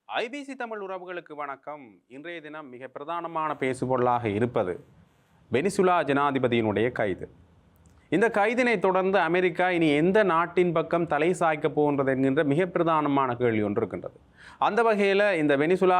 IBC Tamil உறவுகளுக்கு வணக்கம். இன்றைய தினம் மிக பிரதானமான பேசுபொருளாக இருப்பது வெனிசுலா ஜனாதிபதியினுடைய கைது. இந்த கைதினை தொடர்ந்து அமெரிக்கா இனி எந்த நாட்டின் பக்கம் தலை சாய்க்க போகின்றது என்கின்ற மிக பிரதானமான கேள்வி ஒன்று இருக்கின்றது. அந்த வகையில் இந்த வெனிசுலா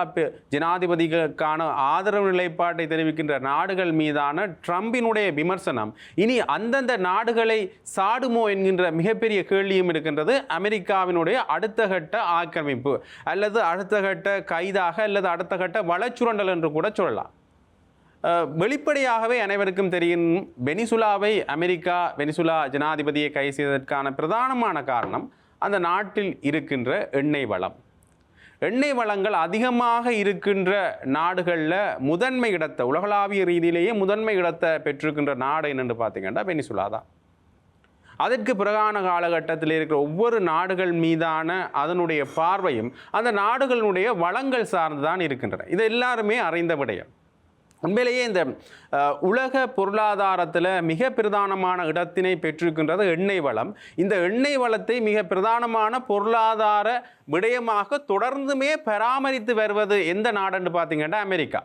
ஜனாதிபதிகளுக்கான ஆதரவு நிலைப்பாட்டை தெரிவிக்கின்ற நாடுகள் மீதான ட்ரம்பினுடைய விமர்சனம் இனி அந்தந்த நாடுகளை சாடுமோ என்கின்ற மிகப்பெரிய கேள்வியும் இருக்கின்றது. அமெரிக்காவினுடைய அடுத்த கட்ட ஆக்கிரமிப்பு அல்லது அடுத்த கட்ட கைதாக அல்லது அடுத்த கட்ட வளச்சுரண்டல் என்று கூட சொல்லலாம். வெளிப்படையாகவே அனைவருக்கும் தெரியும், வெனிசுலா ஜனாதிபதியை கைது செய்வதற்கான பிரதானமான காரணம் அந்த நாட்டில் இருக்கின்ற எண்ணெய் வளம். எண்ணெய் வளங்கள் அதிகமாக இருக்கின்ற நாடுகளில் முதன்மை இடத்தை, உலகளாவிய ரீதியிலேயே முதன்மை இடத்தை பெற்றிருக்கின்ற நாடு என்னென்று பார்த்தீங்கன்னா வெனிசுலா தான். அதற்கு பிறகான காலகட்டத்தில் இருக்கிற ஒவ்வொரு நாடுகள் மீதான அதனுடைய பார்வையும் அந்த நாடுகளினுடைய வளங்கள் சார்ந்து தான் இருக்கின்றன. இது எல்லாருமே அறிந்த விடயம். உண்மையிலேயே இந்த உலக பொருளாதாரத்தில் மிக பிரதானமான இடத்தினை பெற்றிருக்கின்றது எண்ணெய் வளம். இந்த எண்ணெய் வளத்தை மிக பிரதானமான பொருளாதார விடயமாக தொடர்ந்துமே பராமரித்து வருவது எந்த நாடுன்னு பார்த்தீங்கன்னா அமெரிக்கா.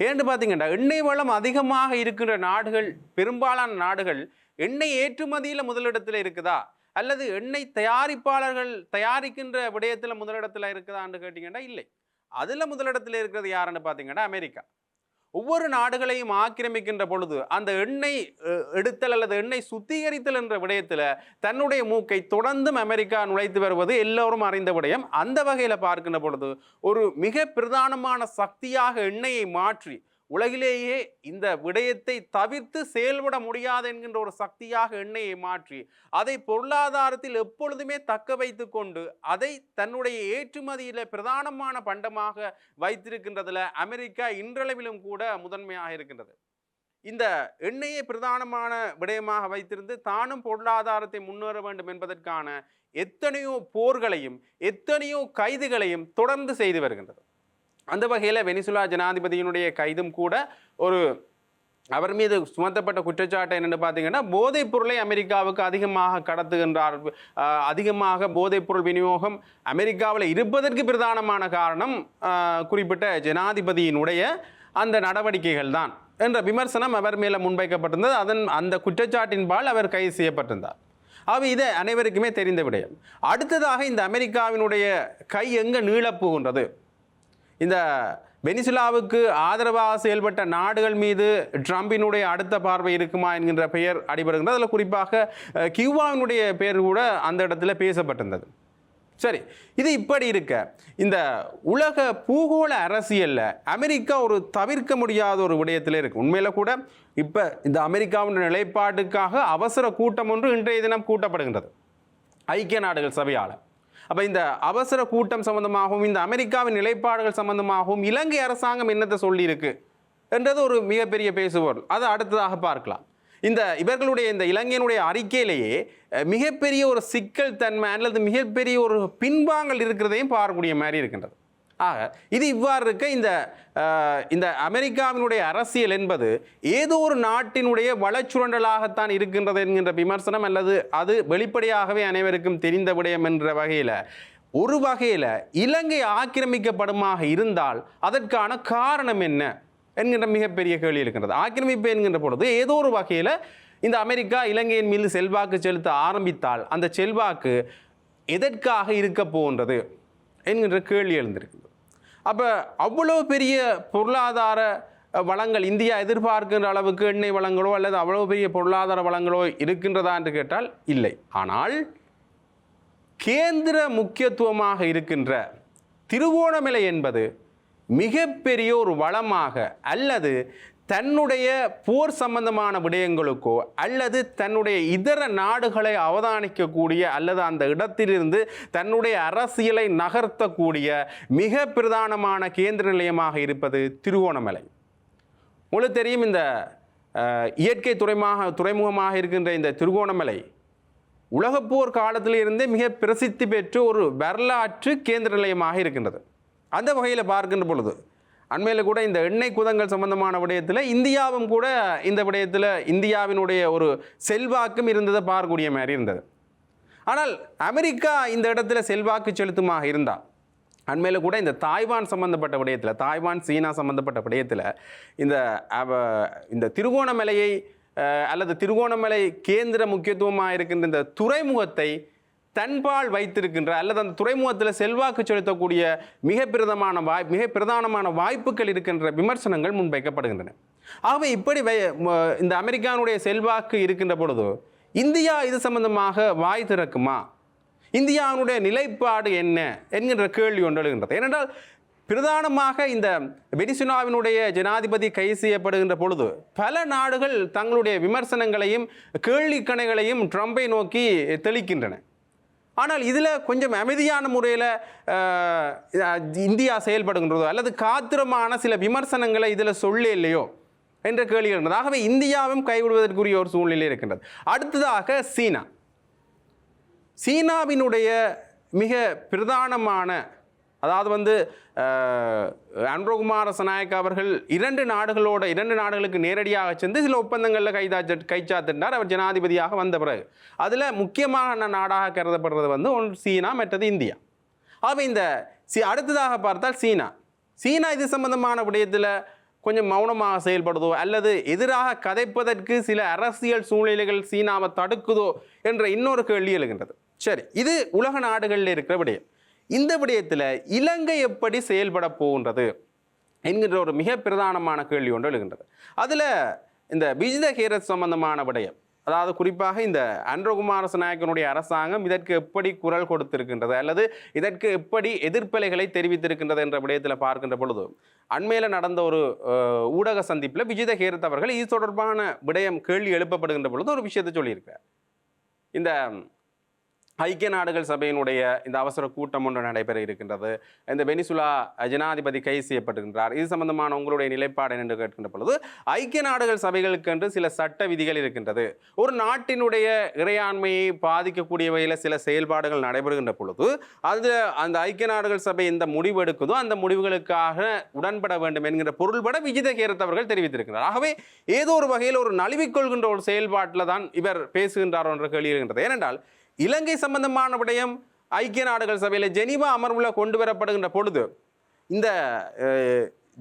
ஏன்னு பார்த்தீங்கன்னா எண்ணெய் வளம் அதிகமாக இருக்கின்ற நாடுகள், பெரும்பாலான நாடுகள் எண்ணெய் ஏற்றுமதியில் முதலிடத்தில் இருக்குதா அல்லது எண்ணெய் தயாரிப்பாளர்கள் தயாரிக்கின்ற விடயத்தில் முதலிடத்தில் இருக்குதான்னு கேட்டிங்கன்னா இல்லை. அதில் முதலிடத்தில் இருக்கிறது யாருன்னு பார்த்தீங்கன்னா அமெரிக்கா. ஒவ்வொரு நாடுகளையும் ஆக்கிரமிக்கின்ற பொழுது அந்த எண்ணெய் எடுத்தல் அல்லது எண்ணெய் சுத்திகரித்தல் என்ற விடயத்தில் தன்னுடைய மூக்கை தொடர்ந்தும் அமெரிக்கா நுழைத்து வருவது எல்லோரும் அறிந்த விடயம். அந்த வகையில் பார்க்கின்ற பொழுது ஒரு மிக பிரதானமான சக்தியாக எண்ணெயை மாற்றி உலகிலேயே இந்த விடயத்தை தவிர்த்து செயல்பட முடியாது என்கின்ற ஒரு சக்தியாக எண்ணெயை மாற்றி அதை பொருளாதாரத்தில் எப்பொழுதுமே தக்க வைத்து கொண்டு அதை தன்னுடைய ஏற்றுமதியில் பிரதானமான பண்டமாக வைத்திருக்கின்றதில் அமெரிக்கா இன்றளவிலும் கூட முதன்மையாக இருக்கின்றது. இந்த எண்ணெயை பிரதானமான விடயமாக வைத்திருந்து தானும் பொருளாதாரத்தை முன்னேற வேண்டும் என்பதற்கான எத்தனையோ போர்களையும் எத்தனையோ கைதுகளையும் தொடர்ந்து செய்து வருகின்றது. அந்த வகையில் வெனிசுலா ஜனாதிபதியினுடைய கைதும் கூட அவர் மீது சுமத்தப்பட்ட குற்றச்சாட்டு என்னென்னு பார்த்தீங்கன்னா போதைப் பொருளை அமெரிக்காவுக்கு அதிகமாக கடத்துகின்றார். அதிகமாக போதைப் பொருள் விநியோகம் அமெரிக்காவில் இருப்பதற்கு பிரதானமான காரணம் குறிப்பிட்ட ஜனாதிபதியினுடைய அந்த நடவடிக்கைகள் தான் என்ற விமர்சனம் அவர் மேலே முன்வைக்கப்பட்டிருந்தது. அந்த குற்றச்சாட்டின்பால் அவர் கைது செய்யப்பட்டிருந்தார். இதை அனைவருக்குமே தெரிந்த விடயம். அடுத்ததாக இந்த அமெரிக்காவினுடைய கை எங்கே நீளப்போகின்றது? இந்த வெனிசுலாவுக்கு ஆதரவாக செயல்பட்ட நாடுகள் மீது ட்ரம்பினுடைய அடுத்த பார்வை இருக்குமா என்கின்ற பெயர் அடிபடுகின்றது. அதில் குறிப்பாக கியூபாவினுடைய பெயர் கூட அந்த இடத்துல பேசப்பட்டிருந்தது. சரி, இது இப்படி இருக்க இந்த உலக பூகோள அரசியலில் அமெரிக்கா ஒரு தவிர்க்க முடியாத ஒரு விடயத்தில் இருக்கு. உண்மையில கூட இப்போ இந்த அமெரிக்காவின் நிலைப்பாட்டுக்காக அவசர கூட்டம் ஒன்று இன்றைய தினம் கூட்டப்படுகின்றது ஐக்கிய நாடுகள் சபையால். அப்போ இந்த அவசர கூட்டம் சம்பந்தமாகவும் இந்த அமெரிக்காவின் நிலைப்பாடுகள் சம்பந்தமாகவும் இலங்கை அரசாங்கம் என்னத்தை சொல்லியிருக்கு என்றது ஒரு மிகப்பெரிய பேசுபொருள். அதை அடுத்ததாக பார்க்கலாம். இவர்களுடைய இந்த இலங்கையினுடைய அறிக்கையிலேயே மிகப்பெரிய ஒரு சிக்கல் தன்மை அல்லது மிகப்பெரிய ஒரு பின்வாங்கல் இருக்கிறதையும் பார்க்கக்கூடிய மாதிரி இருக்கின்றது. ஆக இது இவ்வாறு இருக்க இந்த அமெரிக்காவினுடைய அரசியல் என்பது ஏதோ ஒரு நாட்டினுடைய வளச்சுரண்டலாகத்தான் இருக்கின்றது என்கின்ற விமர்சனம் அல்லது அது வெளிப்படையாகவே அனைவருக்கும் தெரிந்த விடயம் என்ற வகையில் ஒரு வகையில் இலங்கை ஆக்கிரமிக்கப்படுமாக இருந்தால் அதற்கான காரணம் என்ன என்கின்ற மிகப்பெரிய கேள்வி இருக்கின்றது. ஆக்கிரமிப்பு என்கின்ற பொழுது ஏதோ ஒரு வகையில் இந்த அமெரிக்கா இலங்கையின் மீது செல்வாக்கு செலுத்த ஆரம்பித்தால் அந்த செல்வாக்கு எதற்காக இருக்க போகின்றது என்கின்ற கேள்வி எழுந்திருக்கின்றது. அப்போ அவ்வளோ பெரிய பொருளாதார வளங்கள் இந்தியா எதிர்பார்க்கின்ற அளவுக்கு எண்ணெய் வளங்களோ அல்லது அவ்வளோ பெரிய பொருளாதார வளங்களோ இருக்கின்றதா என்று கேட்டால் இல்லை. ஆனால் கேந்திர முக்கியத்துவமாக இருக்கின்ற திருகோணமலை என்பது மிகப்பெரிய ஒரு வளமாக அல்லது தன்னுடைய போர் சம்பந்தமான விடயங்களுக்கோ அல்லது தன்னுடைய இதர நாடுகளை அவதானிக்கக்கூடிய அல்லது அந்த இடத்திலிருந்து தன்னுடைய அரசியலை நகர்த்தக்கூடிய மிக பிரதானமான கேந்திர நிலையமாக இருப்பது திருகோணமலை. உங்களுக்கு தெரியும், இந்த இயற்கை துறைமுகமாக இருக்கின்ற இந்த திருகோணமலை உலகப்போர் காலத்திலிருந்தே மிக பிரசித்தி பெற்ற ஒரு வரலாற்று கேந்திர நிலையமாக இருக்கின்றது. அந்த வகையில் பார்க்கின்ற பொழுது அண்மையில் கூட இந்த எண்ணெய் குதங்கள் சம்பந்தமான விடயத்தில் இந்தியாவும் கூட இந்த விடயத்தில் இந்தியாவினுடைய ஒரு செல்வாக்கும் இருந்ததை பார்க்கக்கூடிய மாதிரி இருந்தது. ஆனால் அமெரிக்கா இந்த இடத்துல செல்வாக்கு செலுத்துமாக இருந்தால் அண்மையில் கூட இந்த தாய்வான் சம்பந்தப்பட்ட விடயத்தில், தாய்வான் சீனா சம்பந்தப்பட்ட விடயத்தில் இந்த திருகோணமலையை அல்லது திருகோணமலை கேந்திர முக்கியத்துவமாக இருக்கின்ற இந்த துறைமுகத்தை தன்பால் வைத்திருக்கின்ற அல்லது அந்த துறைமுகத்தில் செல்வாக்கு செலுத்தக்கூடிய மிக பிரதானமான வாய்ப்புகள் இருக்கின்ற விமர்சனங்கள் முன்வைக்கப்படுகின்றன. ஆகவே இப்படி இந்த அமெரிக்கானுடைய செல்வாக்கு இருக்கின்ற பொழுது இந்தியா இது சம்பந்தமாக வாய் திறக்குமா, இந்தியாவுடைய நிலைப்பாடு என்ன என்கின்ற கேள்வி ஒன்று எழுகின்றது. ஏனென்றால் பிரதானமாக இந்த வெனிசுலாவினுடைய ஜனாதிபதி கைது செய்யப்படுகின்ற பொழுது பல நாடுகள் தங்களுடைய விமர்சனங்களையும் கேள்விக்கணைகளையும் ட்ரம்பை நோக்கி தெளிக்கின்றன. ஆனால் இதில் கொஞ்சம் அமைதியான முறையில் இந்தியா செயல்படுகின்றதோ அல்லது காத்திரமான சில விமர்சனங்களை இதில் சொல்ல இல்லையோ என்ற கேள்வி இருக்கின்றது. ஆகவே இந்தியாவும் கைவிடுவதற்குரிய ஒரு சூழ்நிலை இருக்கின்றது. அடுத்ததாக சீனாவினுடைய மிக பிரதானமான, அதாவது அன்ரோகுமார சனாயக் அவர்கள் இரண்டு நாடுகளுக்கு நேரடியாக சென்று சில ஒப்பந்தங்களில் கைச்சாத்திட்டார் அவர் ஜனாதிபதியாக வந்த பிறகு. அதில் முக்கியமான நாடாக கருதப்படுறது ஒன்று சீனா, மற்றது இந்தியா. ஆகவே இந்த அடுத்ததாக பார்த்தால் சீனா இது சம்பந்தமான விடயத்தில் கொஞ்சம் மௌனமாக செயல்படுதோ அல்லது எதிராக கதைப்பதற்கு சில அரசியல் சூழ்நிலைகள் சீனாவை தடுக்குதோ என்ற இன்னொரு கேள்வி எழுகின்றது. சரி, இது உலக நாடுகளில் இருக்கிற விடயம். இந்த விடயத்தில் இலங்கை எப்படி செயல்பட போகின்றது என்கின்ற ஒரு மிக பிரதானமான கேள்வி ஒன்று எழுகின்றது. அதில் இந்த விஜித ஹேரத் சம்பந்தமான விடயம், அதாவது குறிப்பாக இந்த அன்ரோகுமார நாயக்கனுடைய அரசாங்கம் இதற்கு எப்படி குரல் கொடுத்திருக்கின்றது அல்லது இதற்கு எப்படி எதிர்ப்பலைகளை தெரிவித்திருக்கின்றது என்ற விடயத்தில் பார்க்கின்ற பொழுது அண்மையில் நடந்த ஒரு ஊடக சந்திப்பில் விஜித ஹேரத் அவர்கள் இது தொடர்பான விடயம் கேள்வி எழுப்பப்படுகின்ற பொழுது ஒரு விஷயத்தை சொல்லியிருக்கிறார். இந்த ஐக்கிய நாடுகள் சபையினுடைய இந்த அவசர கூட்டம் ஒன்று நடைபெற இருக்கின்றது, இந்த வெனிசுலா ஜனாதிபதி கைது செய்யப்பட்டிருக்கின்றார், இது சம்பந்தமான உங்களுடைய நிலைப்பாடு என்று கேட்கின்ற பொழுது ஐக்கிய நாடுகள் சபைகளுக்கு என்று சில சட்ட விதிகள் இருக்கின்றது. ஒரு நாட்டினுடைய இறையாண்மையை பாதிக்கக்கூடிய வகையில் சில செயல்பாடுகள் நடைபெறுகின்ற பொழுது அந்த ஐக்கிய நாடுகள் சபை எந்த முடிவு எடுக்குதோ அந்த முடிவுகளுக்காக உடன்பட வேண்டும் என்கிற பொருள்பட விஜித ஹேரத் அவர்கள் தெரிவித்திருக்கிறார். ஆகவே ஏதோ ஒரு வகையில் ஒரு நழுவிக்கொள்கின்ற ஒரு செயல்பாட்டில் தான் இவர் பேசுகின்றார் என்ற கேள்வி இருக்கின்றது. ஏனென்றால் இலங்கை சம்பந்தமான விடயம் ஐக்கிய நாடுகள் சபையில் ஜெனீவா அமர்வில் கொண்டு வரப்படுகின்ற பொழுது இந்த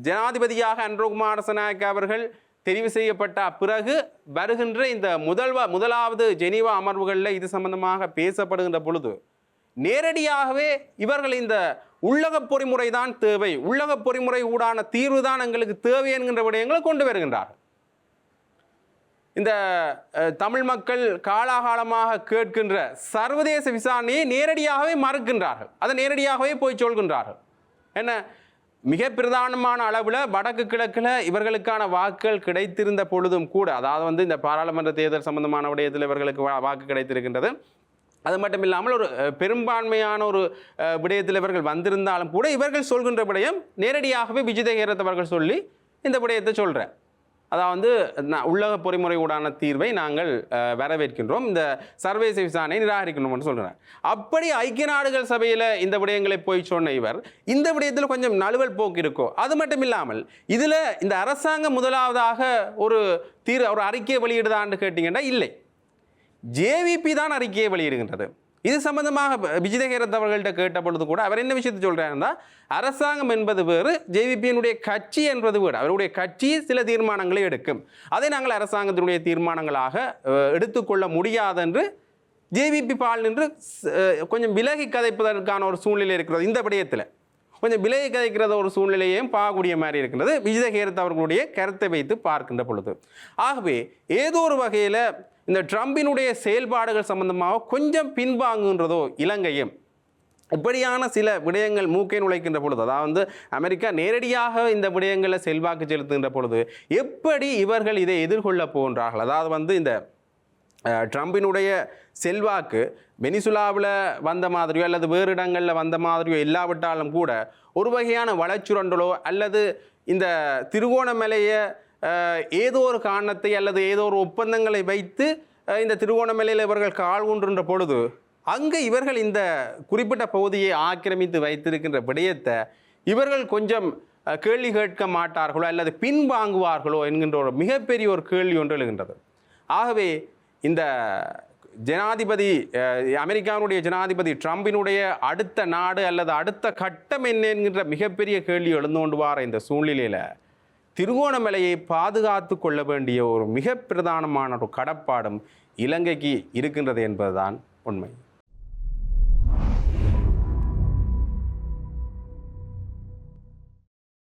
ஜனாதிபதியாக அன்ரோகுமார சனாயக்க அவர்கள் தெரிவு செய்யப்பட்ட பிறகு வருகின்ற இந்த முதலாவது ஜெனீவா அமர்வுகளில் இது சம்பந்தமாக பேசப்படுகின்ற பொழுது நேரடியாகவே இவர்கள் இந்த உள்ளக பொறிமுறை தான் தேவை, உள்ளக பொறிமுறை ஊடான தீர்வு தான் எங்களுக்கு தேவை என்கின்ற விடயங்களை கொண்டு வருகின்றார்கள். இந்த தமிழ் மக்கள் காலாகாலமாக கேட்கின்ற சர்வதேச விசாரணையை நேரடியாகவே மறுக்கின்றார்கள், அதை நேரடியாகவே போய் சொல்கின்றார்கள். என்ன மிக பிரதானமான அளவில் வடக்கு கிழக்கில் இவர்களுக்கான வாக்குகள் கிடைத்திருந்த பொழுதும் கூட, அதாவது இந்த பாராளுமன்ற தேர்தல் சம்பந்தமான விடயத்தில் இவர்களுக்கு வாக்கு கிடைத்திருக்கின்றது. அது மட்டும் இல்லாமல் ஒரு பெரும்பான்மையான ஒரு விடயத்தில் இவர்கள் வந்திருந்தாலும் கூட இவர்கள் சொல்கின்ற விடயம் நேரடியாகவே விஜித ஹேரத் அவர்கள் சொல்லி இந்த விடயத்தை சொல்கிறேன். அதாவது உள்ளக பொறிமுறை ஊடான தீர்வை நாங்கள் வரவேற்கின்றோம், இந்த சர்வதேச விசாரணையை நிராகரிக்கணும் என்று சொல்கிறார். அப்படி ஐக்கிய நாடுகள் சபையில் இந்த விடயங்களை போய் சொன்ன இவர் இந்த விடயத்தில் கொஞ்சம் நழுவல் போக்கு இருக்கோ. அது மட்டும் இல்லாமல் இதில் இந்த அரசாங்கம் முதலாவதாக ஒரு அறிக்கையை வெளியிடுதான்னு கேட்டிங்கன்னா இல்லை, ஜேவிபி தான் அறிக்கையை வெளியிடுகின்றது. இது சம்பந்தமாக விஜித ஹேரத் அவர்கள்ட்ட கேட்ட பொழுது கூட அவர் என்ன விஷயத்தை சொல்கிறாருன்னா, அரசாங்கம் என்பது வேறு, ஜேவிபியினுடைய கட்சி என்பது வேறு. அவருடைய கட்சி சில தீர்மானங்களை எடுக்கும், அதை நாங்கள் அரசாங்கத்தினுடைய தீர்மானங்களாக எடுத்துக்கொள்ள முடியாது என்று ஜேவிபி பால் நின்று கொஞ்சம் விலகி கதைப்பதற்கான ஒரு சூழ்நிலை இருக்கிறது. இந்த விடயத்தில் கொஞ்சம் விலகி கதைக்கிறத ஒரு சூழ்நிலையையும் பார்க்கக்கூடிய மாதிரி இருக்கின்றது விஜித ஹேரத் அவர்களுடைய கருத்தை வைத்து பார்க்கின்ற பொழுது. ஆகவே ஏதோ ஒரு வகையில் இந்த ட்ரம்பினுடைய செயல்பாடுகள் சம்பந்தமாக கொஞ்சம் பின்வாங்குகின்றதோ இலங்கையும், இப்படியான சில விடயங்கள் மூக்கை நுழைக்கின்ற பொழுது, அதாவது அமெரிக்கா நேரடியாக இந்த விடயங்களில் செல்வாக்கு செலுத்துகின்ற பொழுது எப்படி இவர்கள் இதை எதிர்கொள்ள போகின்றார்கள். அதாவது இந்த ட்ரம்பினுடைய செல்வாக்கு வெனிசுலாவில் வந்த மாதிரியோ அல்லது வேறு இடங்களில் வந்த மாதிரியோ இல்லாவிட்டாலும் கூட ஒரு வகையான வளச்சுரண்டலோ அல்லது இந்த திருகோணமலையை ஏதோ ஒரு காரணத்தை அல்லது ஏதோ ஒரு ஒப்பந்தங்களை வைத்து இந்த திருகோணமலையில் இவர்கள் கால் ஊன்றுன்ற பொழுது அங்கே இவர்கள் இந்த குறிப்பிட்ட பகுதியை ஆக்கிரமித்து வைத்திருக்கின்ற விடயத்தை இவர்கள் கொஞ்சம் கேள்வி கேட்க மாட்டார்களோ அல்லது பின்வாங்குவார்களோ என்கின்ற ஒரு மிகப்பெரிய ஒரு கேள்வி ஒன்று எழுகின்றது. ஆகவே இந்த ஜனாதிபதி அமெரிக்காவுடைய ஜனாதிபதி ட்ரம்பினுடைய அடுத்த நாடு அல்லது அடுத்த கட்டம் என்ன என்கின்ற மிகப்பெரிய கேள்வி எழுந்து கொண்டு வர இந்த சூழ்நிலையில் திருகோணமலையை பாதுகாத்து கொள்ள வேண்டிய ஒரு மிக பிரதானமான ஒரு கடப்பாடும் இலங்கைக்கு இருக்கின்றது என்பதுதான் உண்மை.